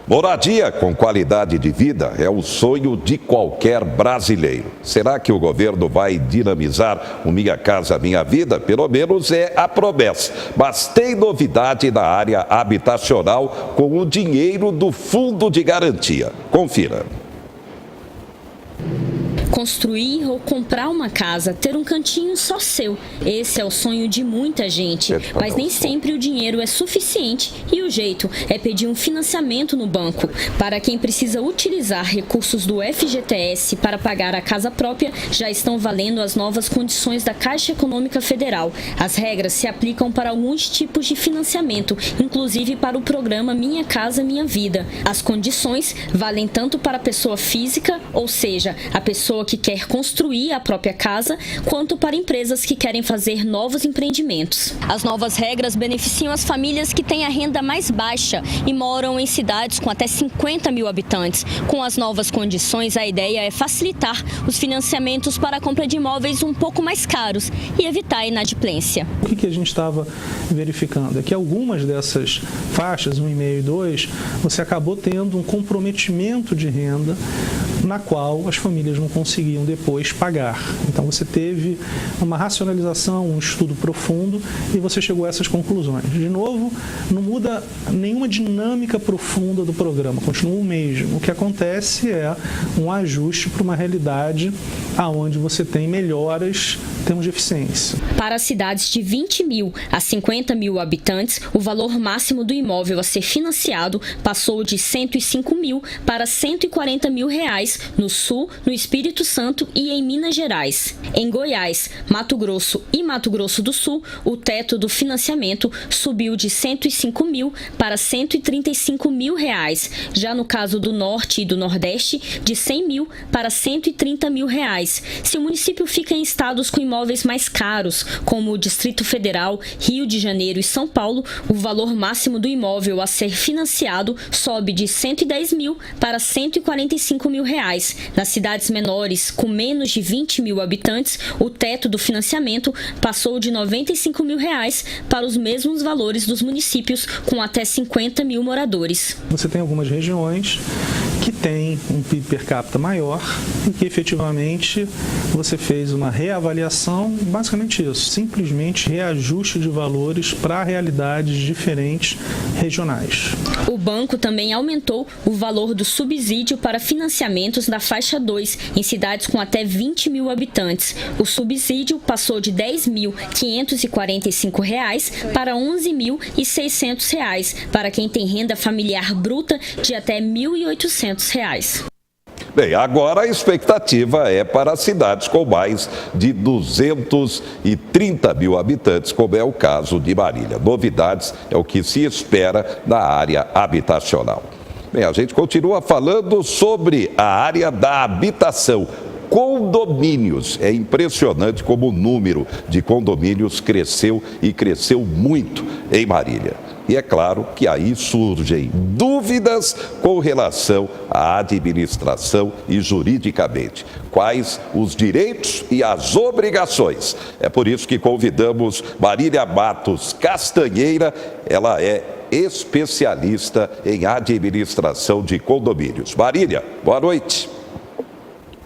Moradia com qualidade de vida é o sonho de qualquer brasileiro. Será que o governo vai dinamizar o Minha Casa Minha Vida? Pelo menos é a promessa. Mas tem novidade na área habitacional com o dinheiro do Fundo de Garantia. Confira. Construir ou comprar uma casa, ter um cantinho só seu. Esse é o sonho de muita gente. Mas nem sempre o dinheiro é suficiente e o jeito é pedir um financiamento no banco. Para quem precisa utilizar recursos do FGTS para pagar a casa própria, já estão valendo as novas condições da Caixa Econômica Federal. As regras se aplicam para alguns tipos de financiamento, inclusive para o programa Minha Casa Minha Vida. As condições valem tanto para a pessoa física, ou seja, a pessoa que quer construir a própria casa, quanto para empresas que querem fazer novos empreendimentos. As novas regras beneficiam as famílias que têm a renda mais baixa e moram em cidades com até 50 mil habitantes. Com as novas condições, a ideia é facilitar os financiamentos para a compra de imóveis um pouco mais caros e evitar a inadimplência. O que a gente estava verificando é que algumas dessas faixas, 1,5 e 2, você acabou tendo um comprometimento de renda na qual as famílias não conseguiam depois pagar. Então você teve uma racionalização, um estudo profundo e você chegou a essas conclusões. De novo, não muda nenhuma dinâmica profunda do programa, continua o mesmo. O que acontece é um ajuste para uma realidade onde você tem melhoras em termos de eficiência. Para cidades de 20 mil a 50 mil habitantes, o valor máximo do imóvel a ser financiado passou de 105 mil para 140 mil reais no Sul, no Espírito Santo e em Minas Gerais. Em Goiás, Mato Grosso e Mato Grosso do Sul, o teto do financiamento subiu de 105 mil para 135 mil reais. Já no caso do Norte e do Nordeste, de 100 mil para 130 mil reais. Se o município fica em estados com imóveis mais caros, como o Distrito Federal, Rio de Janeiro e São Paulo, o valor máximo do imóvel a ser financiado sobe de 110 mil para 145 mil reais. Nas cidades menores, com menos de 20 mil habitantes, o teto do financiamento passou de 95 mil reais para os mesmos valores dos municípios com até 50 mil moradores. Você tem algumas regiões que têm um PIB per capita maior e que efetivamente você fez uma reavaliação, basicamente isso, simplesmente reajuste de valores para realidades diferentes regionais. O banco também aumentou o valor do subsídio para financiamentos da faixa 2 em cidades com até 20 mil habitantes. O subsídio passou de R$ 10.545 para R$ 11.600 para quem tem renda familiar bruta de até R$ 1.800. Bem, agora a expectativa é para cidades com mais de 230 mil habitantes, como é o caso de Marília. Novidades é o que se espera na área habitacional. Bem, a gente continua falando sobre a área da habitação. Condomínios. É impressionante como o número de condomínios cresceu e cresceu muito em Marília. E é claro que aí surgem dúvidas com relação à administração e juridicamente. Quais os direitos e as obrigações? É por isso que convidamos Marília Matos Castanheira, ela é especialista em administração de condomínios. Marília, boa noite.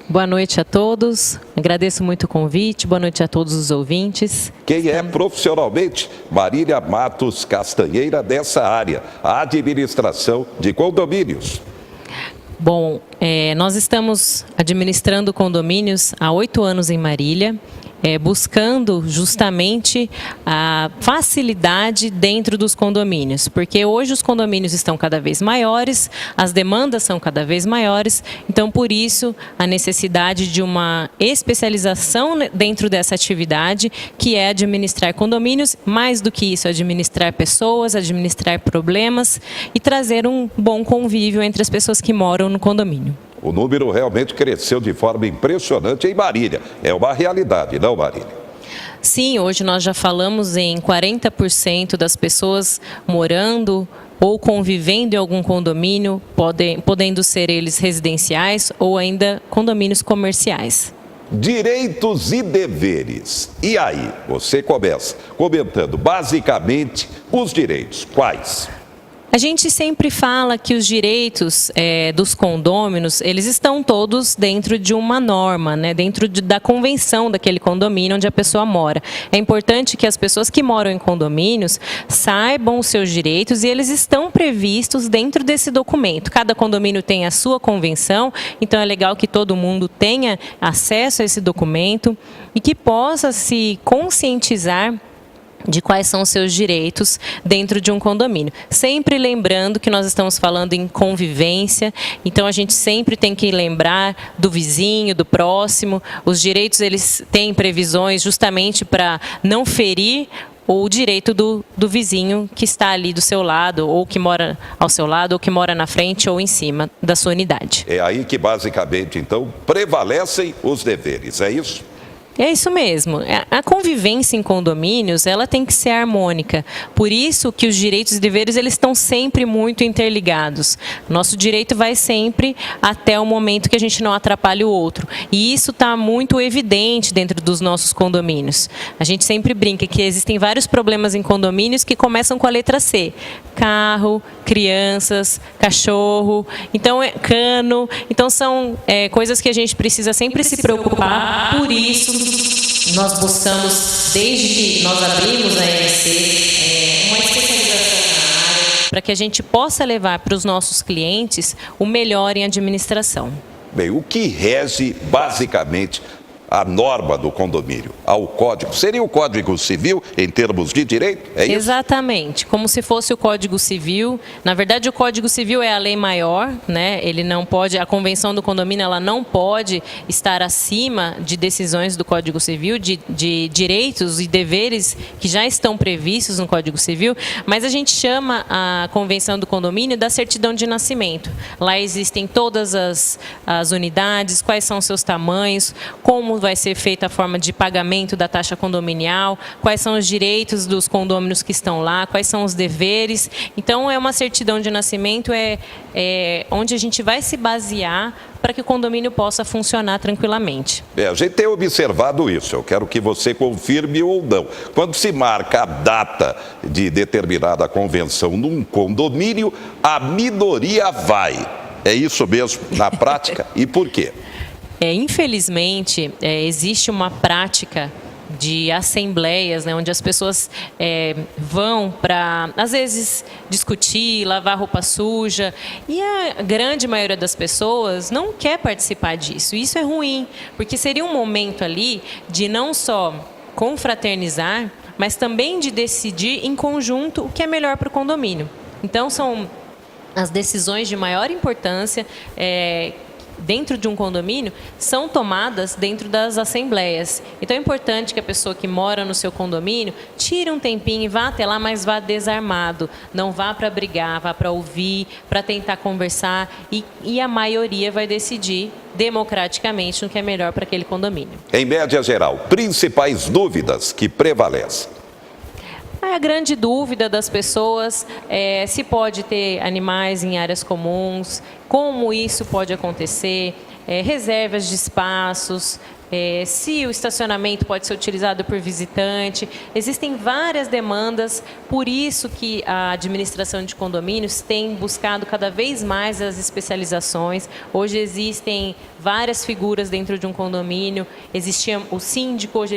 Boa noite a todos, agradeço muito o convite, boa noite a todos os ouvintes. Quem é profissionalmente Marília Matos Castanheira dessa área, a administração de condomínios? Bom, nós estamos administrando condomínios há 8 anos em Marília, buscando justamente a facilidade dentro dos condomínios, porque hoje os condomínios estão cada vez maiores, as demandas são cada vez maiores, então por isso a necessidade de uma especialização dentro dessa atividade, que é administrar condomínios, mais do que isso, administrar pessoas, administrar problemas e trazer um bom convívio entre as pessoas que moram no condomínio. O número realmente cresceu de forma impressionante em Marília. É uma realidade, não, Marília? Sim, hoje nós já falamos em 40% das pessoas morando ou convivendo em algum condomínio, podendo ser eles residenciais ou ainda condomínios comerciais. Direitos e deveres. E aí, você começa comentando basicamente os direitos. Quais? A gente sempre fala que os direitos dos condôminos, eles estão todos dentro de uma norma, né? Dentro da convenção daquele condomínio onde a pessoa mora. É importante que as pessoas que moram em condomínios saibam os seus direitos e eles estão previstos dentro desse documento. Cada condomínio tem a sua convenção, então é legal que todo mundo tenha acesso a esse documento e que possa se conscientizar de quais são os seus direitos dentro de um condomínio. Sempre lembrando que nós estamos falando em convivência, então a gente sempre tem que lembrar do vizinho, do próximo. Os direitos, eles têm previsões justamente para não ferir o direito do vizinho que está ali do seu lado, ou que mora ao seu lado, ou que mora na frente ou em cima da sua unidade. É aí que basicamente, então, prevalecem os deveres, é isso? É isso mesmo. A convivência em condomínios, ela tem que ser harmônica. Por isso que os direitos e deveres, eles estão sempre muito interligados. Nosso direito vai sempre até o momento que a gente não atrapalhe o outro. E isso está muito evidente dentro dos nossos condomínios. A gente sempre brinca que existem vários problemas em condomínios que começam com a letra C. Carro, crianças, cachorro, então cano. Então são coisas que a gente precisa sempre se preocupar. Por isso, nós buscamos, desde que nós abrimos a MC, uma especialização na área para que a gente possa levar para os nossos clientes o melhor em administração. Bem, o que rege basicamente a norma do condomínio, ao código? Seria o Código Civil em termos de direito? É isso? Exatamente, como se fosse o Código Civil. Na verdade, o Código Civil é a lei maior, né? Ele não pode, a convenção do condomínio, ela não pode estar acima de decisões do Código Civil, de direitos e deveres que já estão previstos no Código Civil, mas a gente chama a convenção do condomínio da certidão de nascimento. Lá existem todas as unidades, quais são os seus tamanhos, como vai ser feita a forma de pagamento da taxa condominial, quais são os direitos dos condôminos que estão lá, quais são os deveres. Então, é uma certidão de nascimento, onde a gente vai se basear para que o condomínio possa funcionar tranquilamente. A gente tem observado isso, eu quero que você confirme ou não. Quando se marca a data de determinada convenção num condomínio, a minoria vai. É isso mesmo na prática? E por quê? Infelizmente, existe uma prática de assembleias, né, onde as pessoas vão para, às vezes, discutir, lavar roupa suja, e a grande maioria das pessoas não quer participar disso. Isso é ruim, porque seria um momento ali de não só confraternizar, mas também de decidir em conjunto o que é melhor para o condomínio. Então, são as decisões de maior importância dentro de um condomínio são tomadas dentro das assembleias. Então é importante que a pessoa que mora no seu condomínio tire um tempinho e vá até lá, mas vá desarmado. Não vá para brigar, vá para ouvir, para tentar conversar e a maioria vai decidir democraticamente no que é melhor para aquele condomínio. Em média geral, principais dúvidas que prevalecem? A grande dúvida das pessoas é se pode ter animais em áreas comuns, como isso pode acontecer, reservas de espaços, se o estacionamento pode ser utilizado por visitante. Existem várias demandas, por isso que a administração de condomínios tem buscado cada vez mais as especializações. Hoje existem várias figuras dentro de um condomínio, existia o síndico, hoje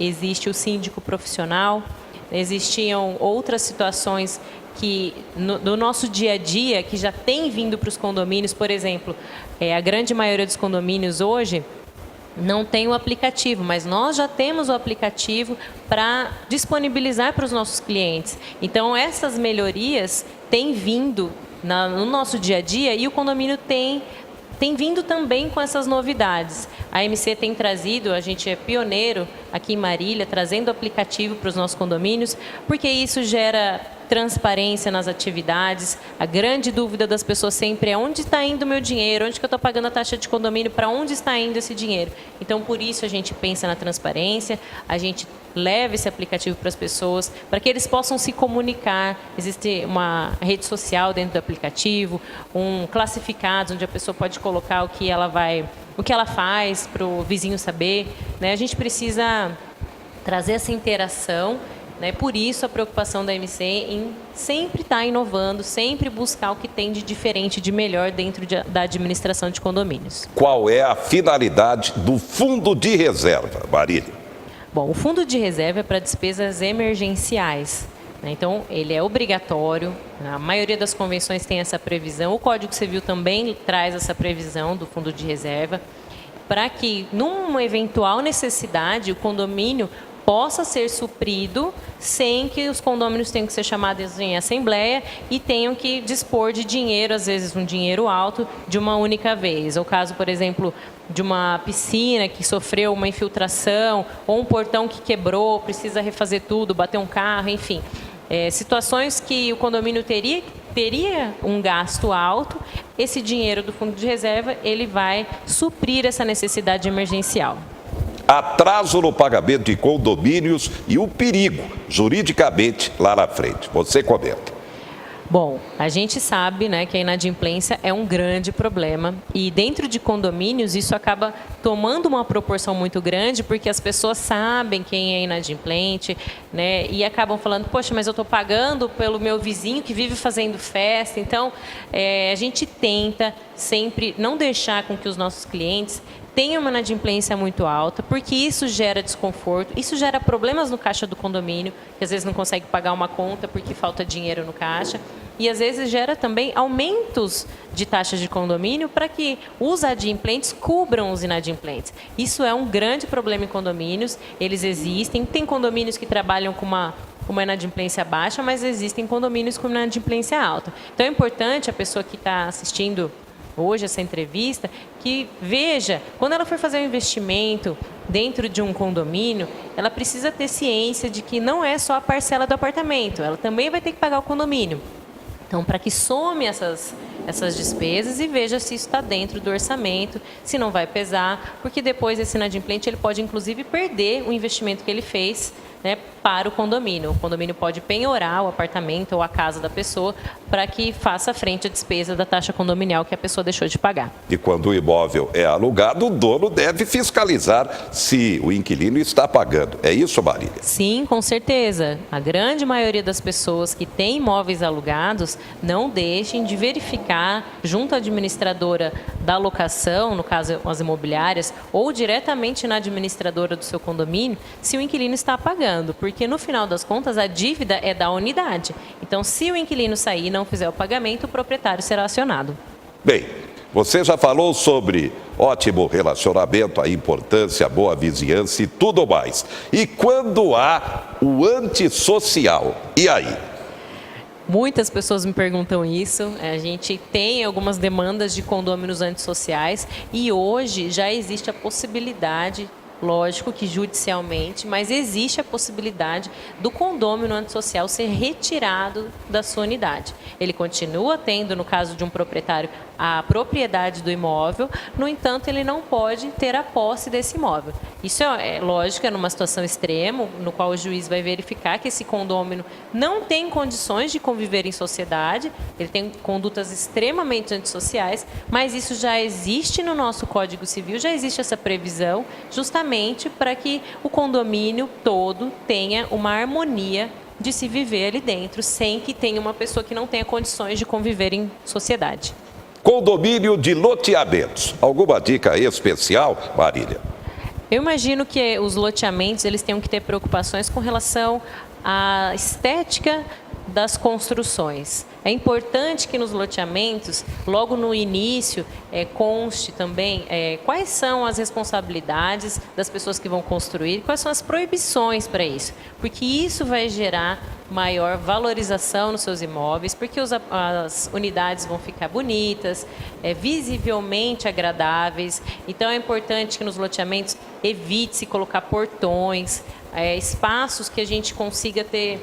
existe o síndico profissional. Existiam outras situações que, no nosso dia a dia, que já tem vindo para os condomínios. Por exemplo, a grande maioria dos condomínios hoje não tem o aplicativo, mas nós já temos o aplicativo para disponibilizar para os nossos clientes. Então, essas melhorias têm vindo no nosso dia a dia e o condomínio tem vindo também com essas novidades. A MC tem trazido, a gente é pioneiro aqui em Marília, trazendo aplicativo para os nossos condomínios, porque isso gera transparência nas atividades. A grande dúvida das pessoas sempre é: onde está indo o meu dinheiro? Onde que eu estou pagando a taxa de condomínio? Para onde está indo esse dinheiro? Então, por isso, a gente pensa na transparência, a gente leva esse aplicativo para as pessoas, para que eles possam se comunicar. Existe uma rede social dentro do aplicativo, classificados, onde a pessoa pode colocar o que ela faz para o vizinho saber, né? A gente precisa trazer essa interação né? Por isso a preocupação da MC em sempre estar inovando, sempre buscar o que tem de diferente, de melhor dentro da administração de condomínios. Qual é a finalidade do fundo de reserva, Marília? Bom, o fundo de reserva é para despesas emergenciais. Então, ele é obrigatório, a maioria das convenções tem essa previsão, o Código Civil também traz essa previsão do fundo de reserva, para que, numa eventual necessidade, o condomínio possa ser suprido sem que os condôminos tenham que ser chamados em assembleia e tenham que dispor de dinheiro, às vezes um dinheiro alto, de uma única vez. O caso, por exemplo, de uma piscina que sofreu uma infiltração ou um portão que quebrou, precisa refazer tudo, bater um carro, enfim. Situações que o condomínio teria um gasto alto, esse dinheiro do fundo de reserva ele vai suprir essa necessidade emergencial. Atraso no pagamento de condomínios e o perigo, juridicamente, lá na frente. Você comenta. Bom, a gente sabe, né, que a inadimplência é um grande problema e dentro de condomínios isso acaba tomando uma proporção muito grande porque as pessoas sabem quem é inadimplente, né, e acabam falando, poxa, mas eu estou pagando pelo meu vizinho que vive fazendo festa. Então, a gente tenta sempre não deixar com que os nossos clientes tenham uma inadimplência muito alta, porque isso gera desconforto, isso gera problemas no caixa do condomínio, que às vezes não consegue pagar uma conta porque falta dinheiro no caixa, e às vezes gera também aumentos de taxas de condomínio para que os adimplentes cubram os inadimplentes. Isso é um grande problema em condomínios, eles existem, tem condomínios que trabalham com uma inadimplência baixa, mas existem condomínios com inadimplência alta. Então é importante a pessoa que está assistindo hoje essa entrevista, que veja, quando ela for fazer um investimento dentro de um condomínio, ela precisa ter ciência de que não é só a parcela do apartamento, ela também vai ter que pagar o condomínio. Então, para que some essas despesas e veja se isso está dentro do orçamento, se não vai pesar, porque depois esse inadimplente ele pode, inclusive, perder o investimento que ele fez, né, para o condomínio. O condomínio pode penhorar o apartamento ou a casa da pessoa para que faça frente à despesa da taxa condominial que a pessoa deixou de pagar. E quando o imóvel é alugado, o dono deve fiscalizar se o inquilino está pagando. É isso, Marília? Sim, com certeza. A grande maioria das pessoas que têm imóveis alugados não deixem de verificar junto à administradora da locação, no caso as imobiliárias, ou diretamente na administradora do seu condomínio, se o inquilino está pagando, porque no final das contas a dívida é da unidade. Então, se o inquilino sair e não fizer o pagamento, o proprietário será acionado. Bem, você já falou sobre ótimo relacionamento, a importância, a boa vizinhança e tudo mais. E quando há o antissocial, e aí? Muitas pessoas me perguntam isso. A gente tem algumas demandas de condôminos antissociais e hoje já existe a possibilidade, lógico que judicialmente, mas existe a possibilidade do condômino antissocial ser retirado da sua unidade. Ele continua tendo, no caso de um proprietário, a propriedade do imóvel, no entanto, ele não pode ter a posse desse imóvel. Isso é lógico, é numa situação extrema, no qual o juiz vai verificar que esse condômino não tem condições de conviver em sociedade, ele tem condutas extremamente antissociais, mas isso já existe no nosso Código Civil, já existe essa previsão, justamente para que o condomínio todo tenha uma harmonia de se viver ali dentro, sem que tenha uma pessoa que não tenha condições de conviver em sociedade. Condomínio de loteamentos. Alguma dica especial, Marília? Eu imagino que os loteamentos eles tenham que ter preocupações com relação à estética das construções. É importante que nos loteamentos, logo no início, conste também quais são as responsabilidades das pessoas que vão construir, quais são as proibições para isso, porque isso vai gerar maior valorização nos seus imóveis, porque as unidades vão ficar bonitas, visivelmente agradáveis. Então é importante que nos loteamentos evite-se colocar portões, espaços que a gente consiga ter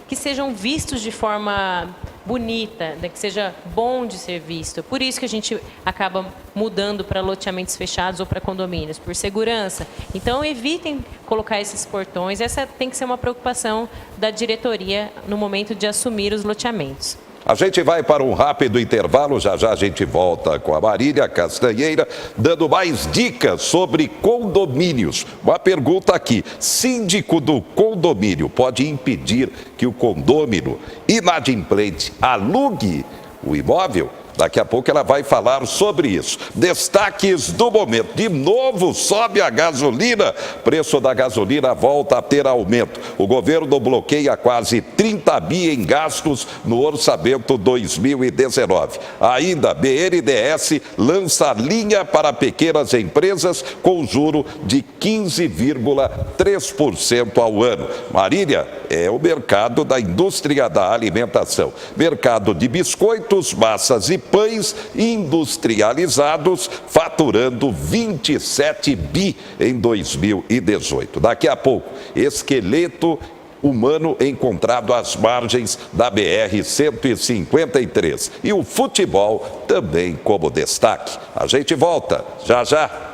que sejam vistos de forma bonita, né, que seja bom de ser visto. Por isso que a gente acaba mudando para loteamentos fechados ou para condomínios, por segurança. Então, evitem colocar esses portões. Essa tem que ser uma preocupação da diretoria no momento de assumir os loteamentos. A gente vai para um rápido intervalo, já já a gente volta com a Marília Castanheira, dando mais dicas sobre condomínios. Uma pergunta aqui, síndico do condomínio pode impedir que o condômino inadimplente alugue o imóvel? Daqui a pouco ela vai falar sobre isso. Destaques do momento. De novo sobe a gasolina. Preço da gasolina volta a ter aumento. O governo bloqueia quase 30 bi em gastos no orçamento 2019. Ainda, BNDES lança linha para pequenas empresas com juro de 15,3% ao ano. Marília, é o mercado da indústria da alimentação. Mercado de biscoitos, massas e pães industrializados, faturando 27 bi em 2018. Daqui a pouco, esqueleto humano encontrado às margens da BR-153. E o futebol também como destaque. A gente volta já já.